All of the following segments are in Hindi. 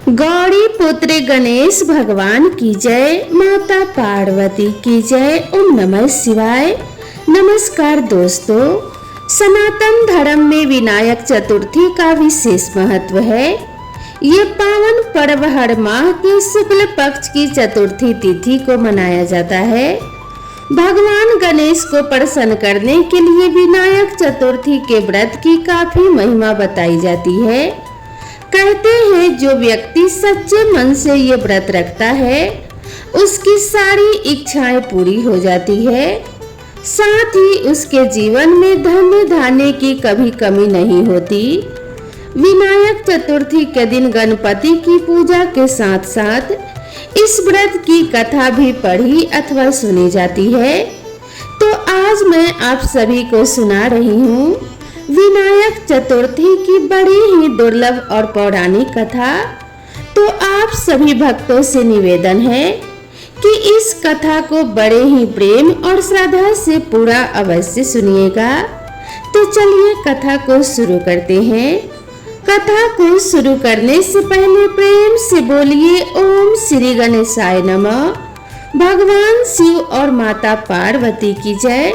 गौरी पुत्र गणेश भगवान की जय, माता पार्वती की जय। ओम नमः शिवाय। नमस्कार दोस्तों, सनातन धर्म में विनायक चतुर्थी का विशेष महत्व है। ये पावन पर्व हर माह के शुक्ल पक्ष की चतुर्थी तिथि को मनाया जाता है। भगवान गणेश को प्रसन्न करने के लिए विनायक चतुर्थी के व्रत की काफी महिमा बताई जाती है। कहते हैं जो व्यक्ति सच्चे मन से ये व्रत रखता है उसकी सारी इच्छाएं पूरी हो जाती है, साथ ही उसके जीवन में धन धान्य की कभी कमी नहीं होती। विनायक चतुर्थी के दिन गणपति की पूजा के साथ साथ इस व्रत की कथा भी पढ़ी अथवा सुनी जाती है। तो आज मैं आप सभी को सुना रही हूँ विनायक चतुर्थी की बड़ी ही दुर्लभ और पौराणिक कथा। तो आप सभी भक्तों से निवेदन है कि इस कथा को बड़े ही प्रेम और श्रद्धा से पूरा अवश्य सुनिएगा। तो चलिए कथा को शुरू करते हैं। कथा को शुरू करने से पहले प्रेम से बोलिए ओम श्री गणेशाय नमः। भगवान शिव और माता पार्वती की जय।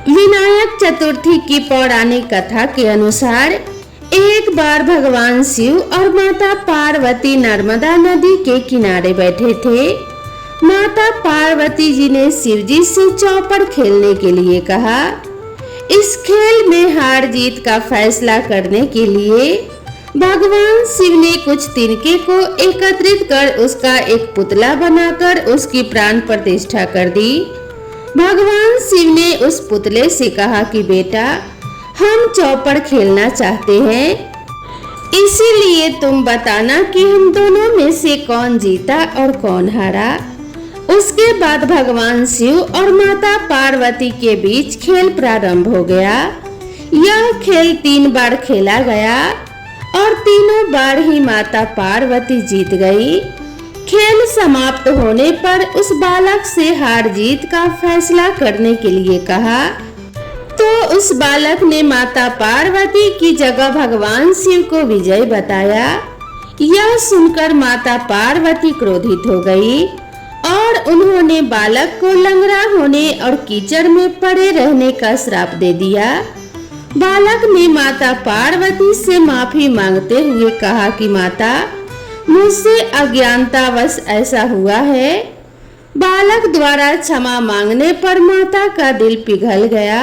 विनायक चतुर्थी की पौराणिक कथा के अनुसार एक बार भगवान शिव और माता पार्वती नर्मदा नदी के किनारे बैठे थे। माता पार्वती जी ने शिव जी से चौपड़ खेलने के लिए कहा। इस खेल में हार जीत का फैसला करने के लिए भगवान शिव ने कुछ तिनके को एकत्रित कर उसका एक पुतला बनाकर उसकी प्राण प्रतिष्ठा कर दी। भगवान शिव ने उस पुतले से कहा कि बेटा, हम चौपड़ खेलना चाहते हैं, इसीलिए तुम बताना कि हम दोनों में से कौन जीता और कौन हारा। उसके बाद भगवान शिव और माता पार्वती के बीच खेल प्रारंभ हो गया। यह खेल 3 बार खेला गया और तीनों बार ही माता पार्वती जीत गई। खेल समाप्त होने पर उस बालक से हार जीत का फैसला करने के लिए कहा तो उस बालक ने माता पार्वती की जगह भगवान शिव को विजय बताया। यह सुनकर माता पार्वती क्रोधित हो गई और उन्होंने बालक को लंगड़ा होने और कीचड़ में पड़े रहने का श्राप दे दिया। बालक ने माता पार्वती से माफी मांगते हुए कहा कि माता, मुझसे अज्ञानतावश ऐसा हुआ है। बालक द्वारा क्षमा मांगने पर माता का दिल पिघल गया।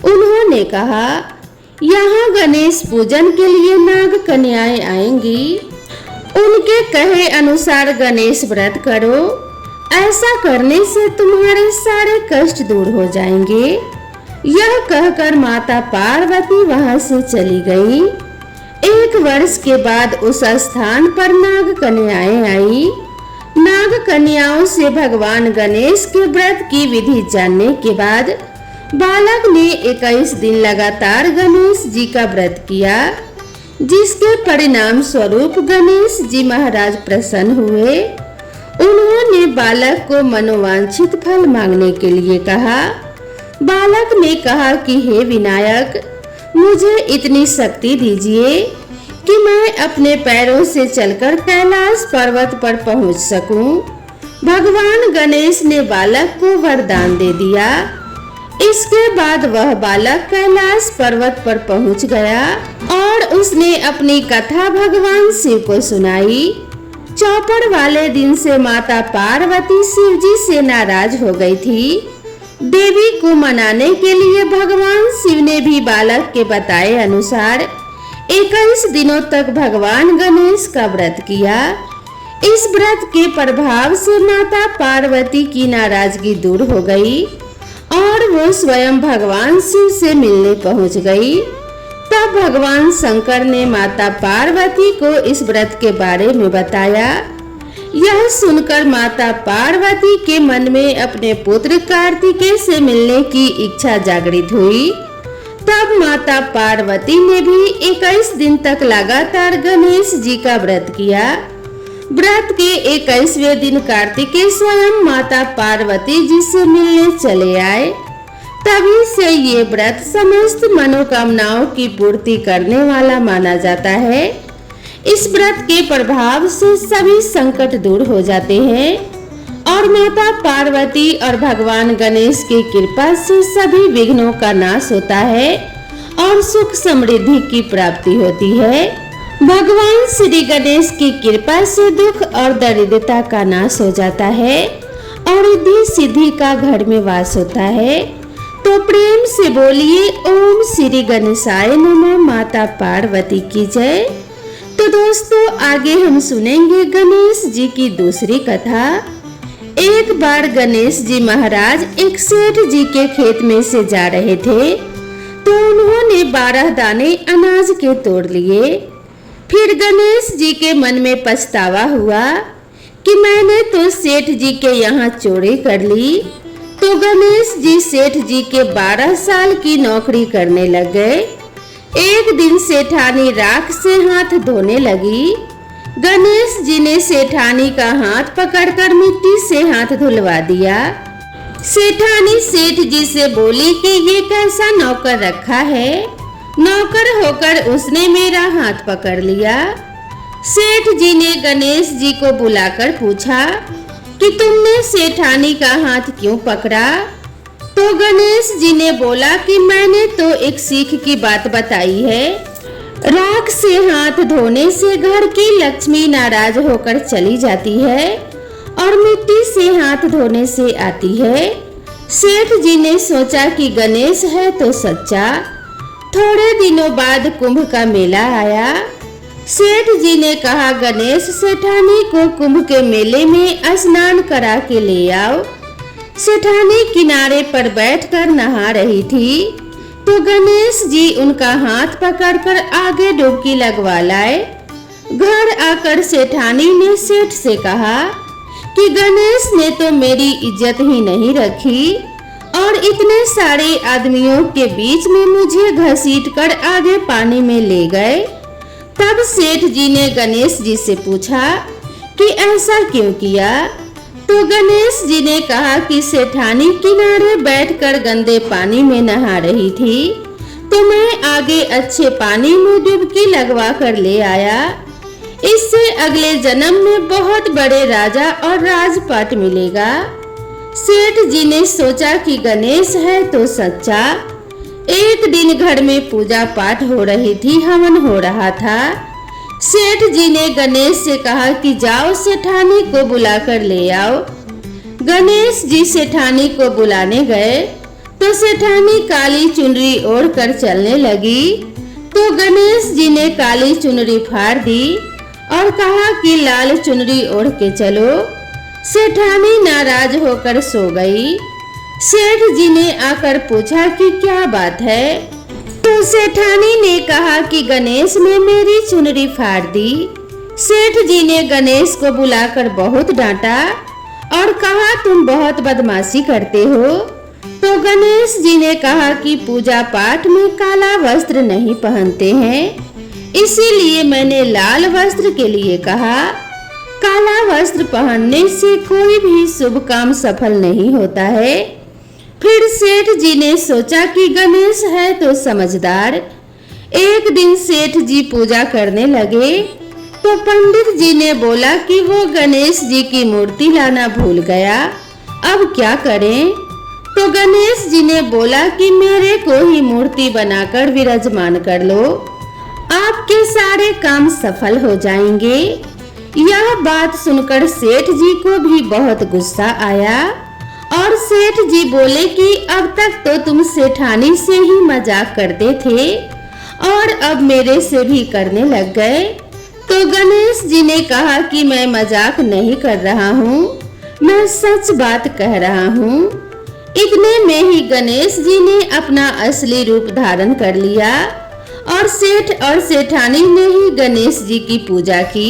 उन्होंने कहा, यहाँ गणेश पूजन के लिए नाग कन्याएं आएंगी, उनके कहे अनुसार गणेश व्रत करो। ऐसा करने से तुम्हारे सारे कष्ट दूर हो जाएंगे। यह कहकर माता पार्वती वहां से चली गई। 1 वर्ष के बाद उस स्थान पर नाग कन्याएं आई। नाग कन्याओं से भगवान गणेश के व्रत की विधि जानने के बाद बालक ने 21 दिन लगातार गणेश जी का व्रत किया, जिसके परिणाम स्वरूप गणेश जी महाराज प्रसन्न हुए। उन्होंने बालक को मनोवांछित फल मांगने के लिए कहा। बालक ने कहा कि हे विनायक, मुझे इतनी शक्ति दीजिए कि मैं अपने पैरों से चलकर कैलाश पर्वत पर पहुंच सकूं। भगवान गणेश ने बालक को वरदान दे दिया। इसके बाद वह बालक कैलाश पर्वत पर पहुंच गया और उसने अपनी कथा भगवान शिव को सुनाई। चौपड़ वाले दिन से माता पार्वती शिव जी से नाराज हो गई थी। देवी को मनाने के लिए भगवान शिव ने भी बालक के बताए अनुसार 21 दिनों तक भगवान गणेश का व्रत किया। इस व्रत के प्रभाव से माता पार्वती की नाराजगी दूर हो गई और वो स्वयं भगवान शिव से मिलने पहुंच गई। तब भगवान शंकर ने माता पार्वती को इस व्रत के बारे में बताया। यह सुनकर माता पार्वती के मन में अपने पुत्र कार्तिकेय से मिलने की इच्छा जागृत हुई। तब माता पार्वती ने भी 21 दिन तक लगातार गणेश जी का व्रत किया। व्रत के 21वें दिन कार्तिकेय स्वयं माता पार्वती जी से मिलने चले आए। तभी से ये व्रत समस्त मनोकामनाओं की पूर्ति करने वाला माना जाता है। इस व्रत के प्रभाव से सभी संकट दूर हो जाते हैं और माता पार्वती और भगवान गणेश की कृपा से सभी विघ्नों का नाश होता है और सुख समृद्धि की प्राप्ति होती है। भगवान श्री गणेश की कृपा से दुख और दरिद्रता का नाश हो जाता है और रिद्धि सिद्धि का घर में वास होता है। तो प्रेम से बोलिए ओम श्री गणेशाय नमः। माता पार्वती की जय। तो दोस्तों आगे हम सुनेंगे गणेश जी की दूसरी कथा। एक बार गणेश जी महाराज एक सेठ जी के खेत में से जा रहे थे तो उन्होंने 12 दाने अनाज के तोड़ लिए। फिर गणेश जी के मन में पछतावा हुआ कि मैंने तो सेठ जी के यहाँ चोरी कर ली। तो गणेश जी सेठ जी के 12 साल की नौकरी करने लग गए। एक दिन सेठानी राख से हाथ धोने लगी। गणेश जी ने सेठानी का हाथ पकड़कर मिट्टी से हाथ धुलवा दिया। सेठानी सेठ जी से बोली कि ये कैसा नौकर रखा है। नौकर होकर उसने मेरा हाथ पकड़ लिया। सेठ जी ने गणेश जी को बुलाकर पूछा कि तुमने सेठानी का हाथ क्यों पकड़ा। तो गणेश जी ने बोला कि मैंने तो एक सीख की बात बताई है। राख से हाथ धोने से घर की लक्ष्मी नाराज होकर चली जाती है और मिट्टी से हाथ धोने से आती है। सेठ जी ने सोचा कि गणेश है तो सच्चा। थोड़े दिनों बाद कुंभ का मेला आया। सेठ जी ने कहा गणेश सेठानी को कुंभ के मेले में स्नान करा के ले आओ। सेठानी किनारे पर बैठकर नहा रही थी तो गणेश जी उनका हाथ पकड़कर आगे डुबकी लगवा लाए। घर आकर सेठानी ने सेठ से कहा कि गणेश ने तो मेरी इज्जत ही नहीं रखी और इतने सारे आदमियों के बीच में मुझे घसीटकर आगे पानी में ले गए। तब सेठ जी ने गणेश जी से पूछा कि ऐसा क्यों किया। तो गणेश जी ने कहा कि सेठानी किनारे बैठकर गंदे पानी में नहा रही थी तो मैं आगे अच्छे पानी में डुबकी लगवा कर ले आया। इससे अगले जन्म में बहुत बड़े राजा और राजपाट मिलेगा। सेठ जी ने सोचा कि गणेश है तो सच्चा। एक दिन घर में पूजा पाठ हो रही थी, हवन हो रहा था। सेठ जी ने गणेश से कहा कि जाओ सेठानी को बुलाकर ले आओ। गणेश जी सेठानी को बुलाने गए तो सेठानी काली चुनरी ओढ़कर चलने लगी। तो गणेश जी ने काली चुनरी फाड़ दी और कहा कि लाल चुनरी ओढ़ के चलो। सेठानी नाराज होकर सो गई। सेठ जी ने आकर पूछा कि क्या बात है। तो सेठानी ने कहा कि गणेश ने मेरी चुनरी फाड़ दी। सेठ जी ने गणेश को बुलाकर बहुत डांटा और कहा तुम बहुत बदमाशी करते हो। तो गणेश जी ने कहा कि पूजा पाठ में काला वस्त्र नहीं पहनते हैं, इसीलिए मैंने लाल वस्त्र के लिए कहा। काला वस्त्र पहनने से कोई भी शुभ काम सफल नहीं होता है। फिर सेठ जी ने सोचा कि गणेश है तो समझदार। एक दिन सेठ जी पूजा करने लगे तो पंडित जी ने बोला कि वो गणेश जी की मूर्ति लाना भूल गया, अब क्या करें। तो गणेश जी ने बोला कि मेरे को ही मूर्ति बनाकर विराजमान कर लो, आपके सारे काम सफल हो जाएंगे। यह बात सुनकर सेठ जी को भी बहुत गुस्सा आया और सेठ जी बोले कि अब तक तो तुम सेठानी से ही मजाक करते थे और अब मेरे से भी करने लग गए। तो गणेश जी ने कहा कि मैं मजाक नहीं कर रहा हूँ, मैं सच बात कह रहा हूँ। इतने में ही गणेश जी ने अपना असली रूप धारण कर लिया और सेठ और सेठानी ने ही गणेश जी की पूजा की।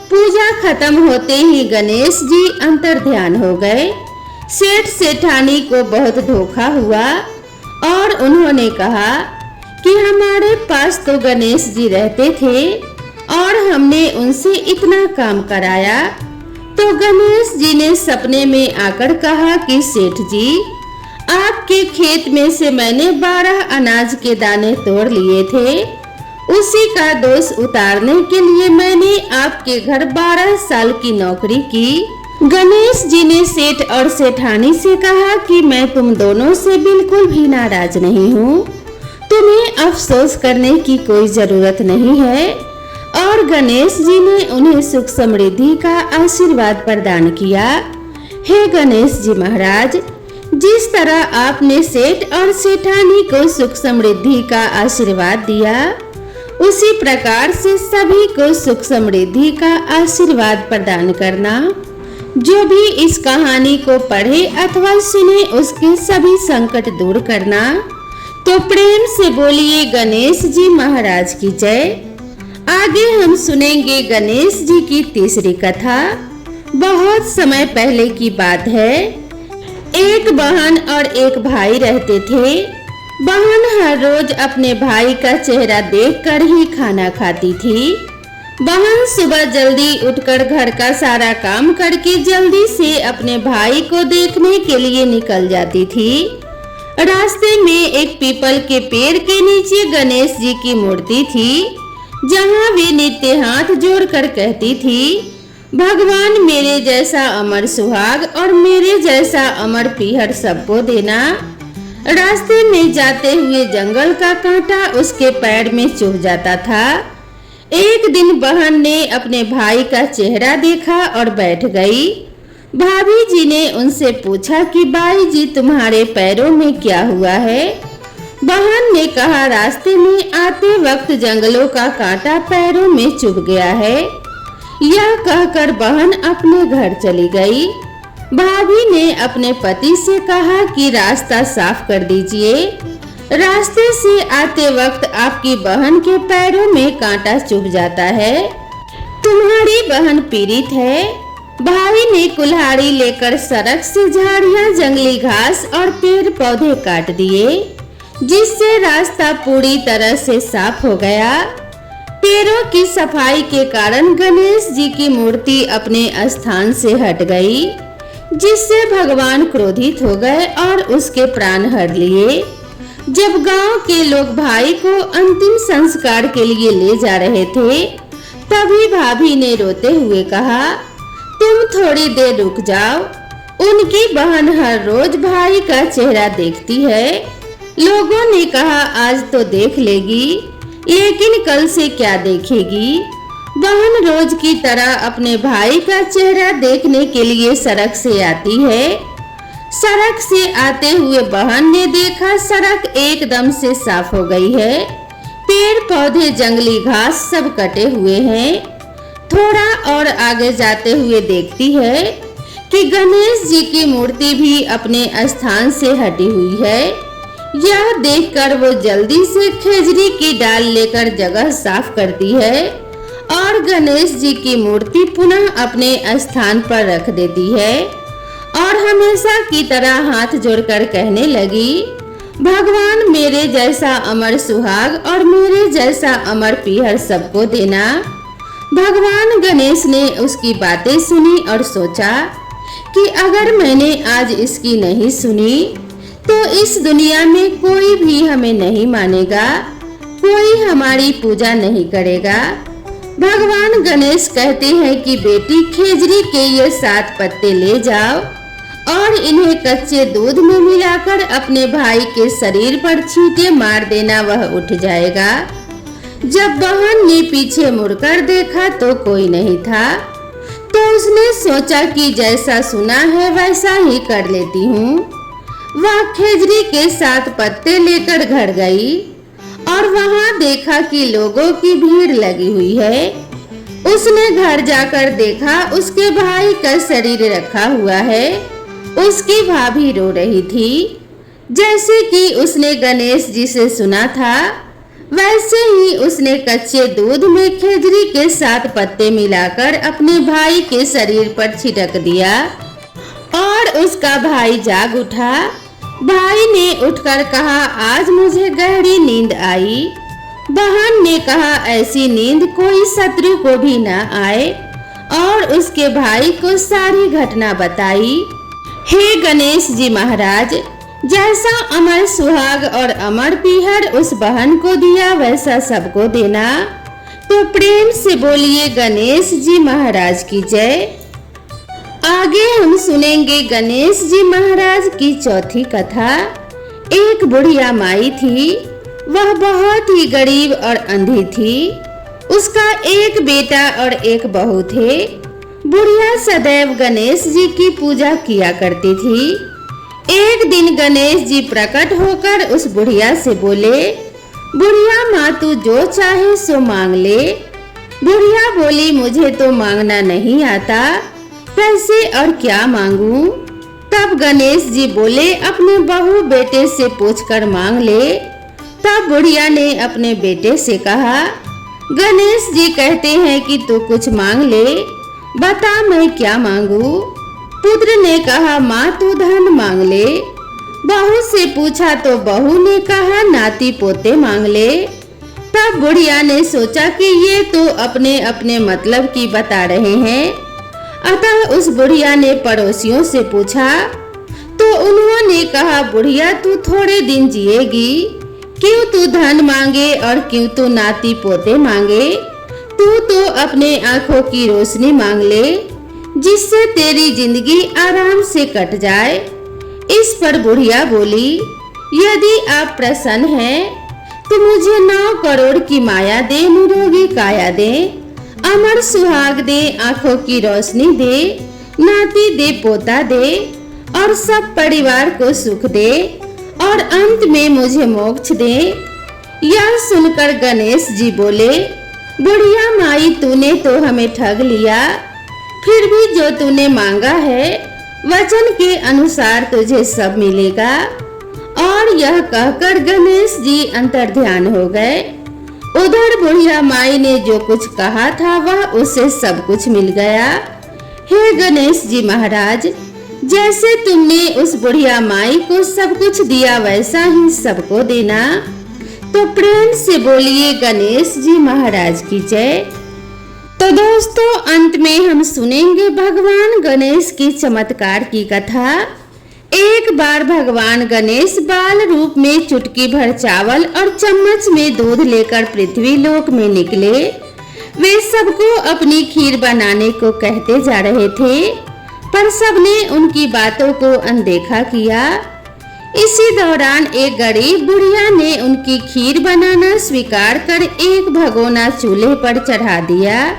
पूजा खत्म होते ही गणेश जी अंतर ध्यान हो गए। सेठ सेठानी को बहुत धोखा हुआ और उन्होंने कहा कि हमारे पास तो गणेश जी रहते थे और हमने उनसे इतना काम कराया। तो गणेश जी ने सपने में आकर कहा कि सेठ जी, आपके खेत में से मैंने 12 अनाज के दाने तोड़ लिए थे, उसी का दोष उतारने के लिए मैंने आपके घर 12 साल की नौकरी की। गणेश जी ने सेठ और सेठानी से कहा कि मैं तुम दोनों से बिल्कुल भी नाराज नहीं हूँ, तुम्हें अफसोस करने की कोई जरूरत नहीं है। और गणेश जी ने उन्हें सुख समृद्धि का आशीर्वाद प्रदान किया। हे गणेश जी महाराज, जिस तरह आपने सेठ और सेठानी को सुख समृद्धि का आशीर्वाद दिया, उसी प्रकार से सभी को सुख समृद्धि का आशीर्वाद प्रदान करना। जो भी इस कहानी को पढ़े अथवा सुने उसके सभी संकट दूर करना। तो प्रेम से बोलिए गणेश जी महाराज की जय। आगे हम सुनेंगे गणेश जी की तीसरी कथा। बहुत समय पहले की बात है। एक बहन और एक भाई रहते थे। बहन हर रोज अपने भाई का चेहरा देखकर ही खाना खाती थी। बहन सुबह जल्दी उठकर घर का सारा काम करके जल्दी से अपने भाई को देखने के लिए निकल जाती थी। रास्ते में एक पीपल के पेड़ के नीचे गणेश जी की मूर्ति थी, जहाँ वे नित्य हाथ जोड़कर कहती थी, भगवान मेरे जैसा अमर सुहाग और मेरे जैसा अमर पीहर सबको देना। रास्ते में जाते हुए जंगल का कांटा उसके पैर में चुभ जाता था। एक दिन बहन ने अपने भाई का चेहरा देखा और बैठ गई। भाभी जी ने उनसे पूछा कि बाई जी तुम्हारे पैरों में क्या हुआ है। बहन ने कहा, रास्ते में आते वक्त जंगलों का कांटा पैरों में चुभ गया है। यह कहकर बहन अपने घर चली गई। भाभी ने अपने पति से कहा कि रास्ता साफ कर दीजिए, रास्ते से आते वक्त आपकी बहन के पैरों में कांटा चुभ जाता है। तुम्हारी बहन पीड़ित है। भाई ने कुल्हाड़ी लेकर सड़क से झाड़ियां, जंगली घास और पेड़ पौधे काट दिए, जिससे रास्ता पूरी तरह से साफ हो गया। पेड़ों की सफाई के कारण गणेश जी की मूर्ति अपने स्थान से हट गई, जिससे भगवान क्रोधित हो गए और उसके प्राण हर लिए। जब गांव के लोग भाई को अंतिम संस्कार के लिए ले जा रहे थे, तभी भाभी ने रोते हुए कहा, तुम थोड़ी देर रुक जाओ। उनकी बहन हर रोज भाई का चेहरा देखती है। लोगों ने कहा, आज तो देख लेगी, लेकिन कल से क्या देखेगी। बहन रोज की तरह अपने भाई का चेहरा देखने के लिए सड़क से आती है। सड़क से आते हुए बहन ने देखा सड़क एकदम से साफ हो गई है। पेड़ पौधे, जंगली घास सब कटे हुए हैं। थोड़ा और आगे जाते हुए देखती है कि गणेश जी की मूर्ति भी अपने स्थान से हटी हुई है। यह देखकर वो जल्दी से खेजड़ी की डाल लेकर जगह साफ करती है और गणेश जी की मूर्ति पुनः अपने स्थान पर रख देती है और हमेशा की तरह हाथ जोड़कर कहने लगी, भगवान मेरे जैसा अमर सुहाग और मेरे जैसा अमर पीहर सबको देना। भगवान गणेश ने उसकी बातें सुनी और सोचा कि अगर मैंने आज इसकी नहीं सुनी तो इस दुनिया में कोई भी हमें नहीं मानेगा, कोई हमारी पूजा नहीं करेगा। भगवान गणेश कहते हैं कि बेटी, खेजड़ी के ये 7 पत्ते ले जाओ और इन्हें कच्चे दूध में मिलाकर अपने भाई के शरीर पर छींटे मार देना, वह उठ जाएगा। जब बहन ने पीछे मुड़कर देखा तो कोई नहीं था, तो उसने सोचा कि जैसा सुना है वैसा ही कर लेती हूँ। वह खेजड़ी के 7 पत्ते लेकर घर गई और वहाँ देखा कि लोगों की भीड़ लगी हुई है। उसने घर जाकर देखा उसके भाई का शरीर रखा हुआ है। उसकी भाभी रो रही थी। जैसे कि उसने गणेश जी से सुना था, वैसे ही उसने कच्चे दूध में खेजड़ी के 7 पत्ते मिलाकर अपने भाई के शरीर पर छिड़क दिया और उसका भाई जाग उठा। भाई ने उठकर कहा, आज मुझे गहरी नींद आई। बहन ने कहा, ऐसी नींद कोई शत्रु को भी न आए और उसके भाई को सारी घटना बताई। हे गणेश जी महाराज, जैसा अमर सुहाग और अमर पीहर उस बहन को दिया वैसा सबको देना। तो प्रेम से बोलिए गणेश जी महाराज की जय। आगे हम सुनेंगे गणेश जी महाराज की चौथी कथा। एक बुढ़िया माई थी, वह बहुत ही गरीब और अंधी थी। उसका एक बेटा और एक बहू थे। बुढ़िया सदैव गणेश जी की पूजा किया करती थी। एक दिन गणेश जी प्रकट होकर उस बुढ़िया से बोले, बुढ़िया माँ तू जो चाहे सो मांग ले। बुढ़िया बोली, मुझे तो मांगना नहीं आता, कैसे और क्या मांगूं? तब गणेश जी बोले, अपने बहू बेटे से पूछकर मांग ले। तब बुढ़िया ने अपने बेटे से कहा, गणेश जी कहते हैं कि तू कुछ मांग ले, बता मैं क्या मांगू? पुत्र ने कहा, माँ तू धन मांग ले। बहू से पूछा तो बहू ने कहा, नाती पोते मांग ले। तब बुढ़िया ने सोचा कि ये तो अपने अपने मतलब की बता रहे हैं। अतः उस बुढ़िया ने पड़ोसियों से पूछा तो उन्होंने कहा, बुढ़िया तू थोड़े दिन जिएगी, क्यों तू धन मांगे और क्यों तू नाती पोते मांगे? तू तो अपने आंखों की रोशनी मांग ले, जिससे तेरी जिंदगी आराम से कट जाए। इस पर बुढ़िया बोली, यदि आप प्रसन्न हैं तो मुझे 9 करोड़ की माया दे, निरोगी काया दे, अमर सुहाग दे, आंखों की रोशनी दे, नाती दे, पोता दे और सब परिवार को सुख दे और अंत में मुझे मोक्ष दे। यह सुनकर गणेश जी बोले, बुढ़िया माई तूने तो हमें ठग लिया, फिर भी जो तूने मांगा है वचन के अनुसार तुझे सब मिलेगा। और यह कहकर गणेश जी अंतर्ध्यान हो गए। उधर बुढ़िया माई ने जो कुछ कहा था वह उसे सब कुछ मिल गया। हे गणेश जी महाराज, जैसे तुमने उस बुढ़िया माई को सब कुछ दिया वैसा ही सबको देना। तो प्रेम से बोलिए गणेश जी महाराज की जय। तो दोस्तों, अंत में हम सुनेंगे भगवान गणेश की चमत्कार की कथा। एक बार भगवान गणेश बाल रूप में चुटकी भर चावल और चम्मच में दूध लेकर पृथ्वी लोक में निकले। वे सबको अपनी खीर बनाने को कहते जा रहे थे, पर सबने उनकी बातों को अनदेखा किया। इसी दौरान एक गरीब बुढ़िया ने उनकी खीर बनाना स्वीकार कर एक भगोना चूल्हे पर चढ़ा दिया।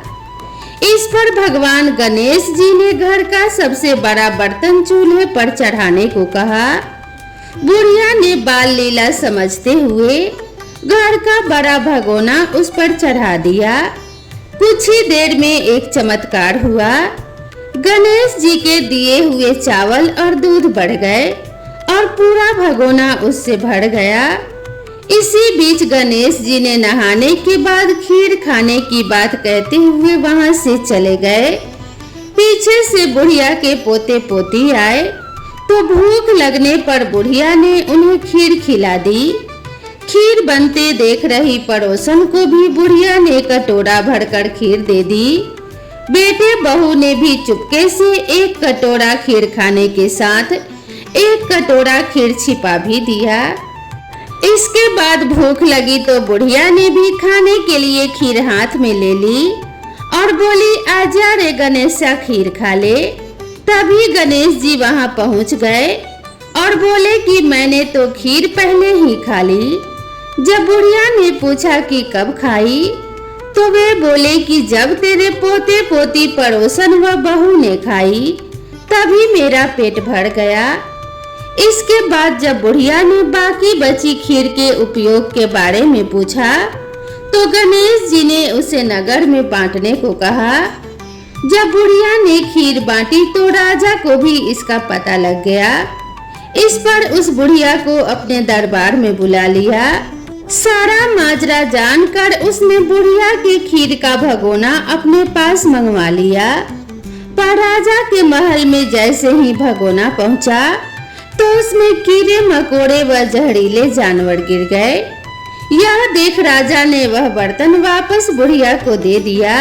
इस पर भगवान गणेश जी ने घर का सबसे बड़ा बर्तन चूल्हे पर चढ़ाने को कहा। बुढ़िया ने बाल लीला समझते हुए घर का बड़ा भगोना उस पर चढ़ा दिया। कुछ ही देर में एक चमत्कार हुआ। गणेश जी के दिए हुए चावल और दूध बढ़ गए और पूरा भगोना उससे भर गया। इसी बीच गणेश जी ने नहाने के बाद खीर खाने की बात कहते हुए वहां से चले गए। पीछे से बुढ़िया के पोते पोती आए तो भूख लगने पर बुढ़िया ने उन्हें खीर खिला दी। खीर बनते देख रही पड़ोसन को भी बुढ़िया ने कटोरा भरकर खीर दे दी। बेटे बहू ने भी चुपके से एक कटोरा खीर खाने के साथ एक कटोरा खीर छिपा भी दिया। इसके बाद भूख लगी तो बुढ़िया ने भी खाने के लिए खीर हाथ में ले ली और बोली, आजा रे गणेशा खीर खा ले। तभी गणेश जी वहां पहुंच गए और बोले कि मैंने तो खीर पहले ही खा ली। जब बुढ़िया ने पूछा कि कब खाई तो वे बोले कि जब तेरे पोते पोती पड़ोसन व बहू ने खाई तभी मेरा पेट भर गया। इसके बाद जब बुढ़िया ने बाकी बची खीर के उपयोग के बारे में पूछा तो गणेश जी ने उसे नगर में बांटने को कहा। जब बुढ़िया ने खीर बांटी तो राजा को भी इसका पता लग गया। इस पर उस बुढ़िया को अपने दरबार में बुला लिया। सारा माजरा जानकर उसने बुढ़िया के खीर का भगोना अपने पास मंगवा लिया। पर राजा के महल में जैसे ही भगोना पहुंचा तो उसमें कीड़े मकोड़े व जहरीले जानवर गिर गए। यह देख राजा ने वह बर्तन वापस बुढ़िया को दे दिया,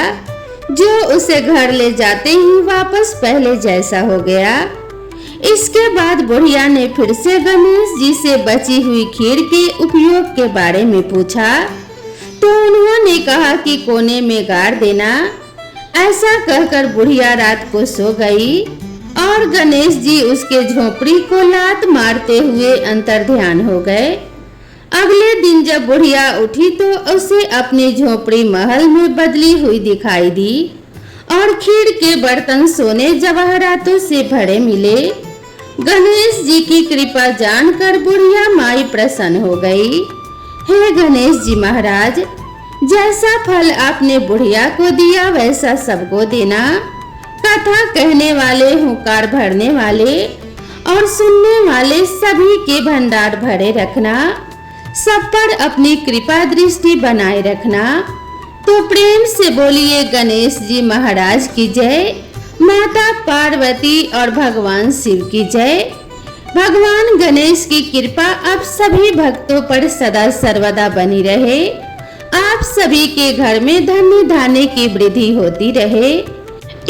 जो उसे घर ले जाते ही वापस पहले जैसा हो गया। इसके बाद बुढ़िया ने फिर से गणेश जी से बची हुई खीर के उपयोग के बारे में पूछा, तो उन्होंने कहा कि कोने में गाड़ देना। ऐसा कहकर बुढ़िया रात को सो गई और गणेश जी उसके झोपड़ी को लात मारते हुए अंतर्ध्यान हो गए। अगले दिन जब बुढ़िया उठी तो उसे अपनी झोपड़ी महल में बदली हुई दिखाई दी और खीर के बर्तन सोने जवाहरातों से भरे मिले। गणेश जी की कृपा जानकर बुढ़िया माई प्रसन्न हो गई। हे गणेश जी महाराज, जैसा फल आपने बुढ़िया को दिया वैसा सबको देना। कथा कहने वाले, हुंकार भरने वाले और सुनने वाले सभी के भंडार भरे रखना। सब पर अपनी कृपा दृष्टि बनाए रखना। तो प्रेम से बोलिए गणेश जी महाराज की जय, माता पार्वती और भगवान शिव की जय। भगवान गणेश की कृपा आप सभी भक्तों पर सदा सर्वदा बनी रहे। आप सभी के घर में धन्य धान्य की वृद्धि होती रहे।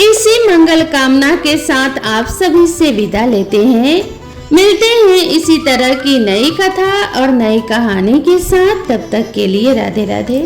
इसी मंगल कामना के साथ आप सभी से विदा लेते हैं। मिलते हैं इसी तरह की नई कथा और नई कहानी के साथ। तब तक के लिए राधे राधे।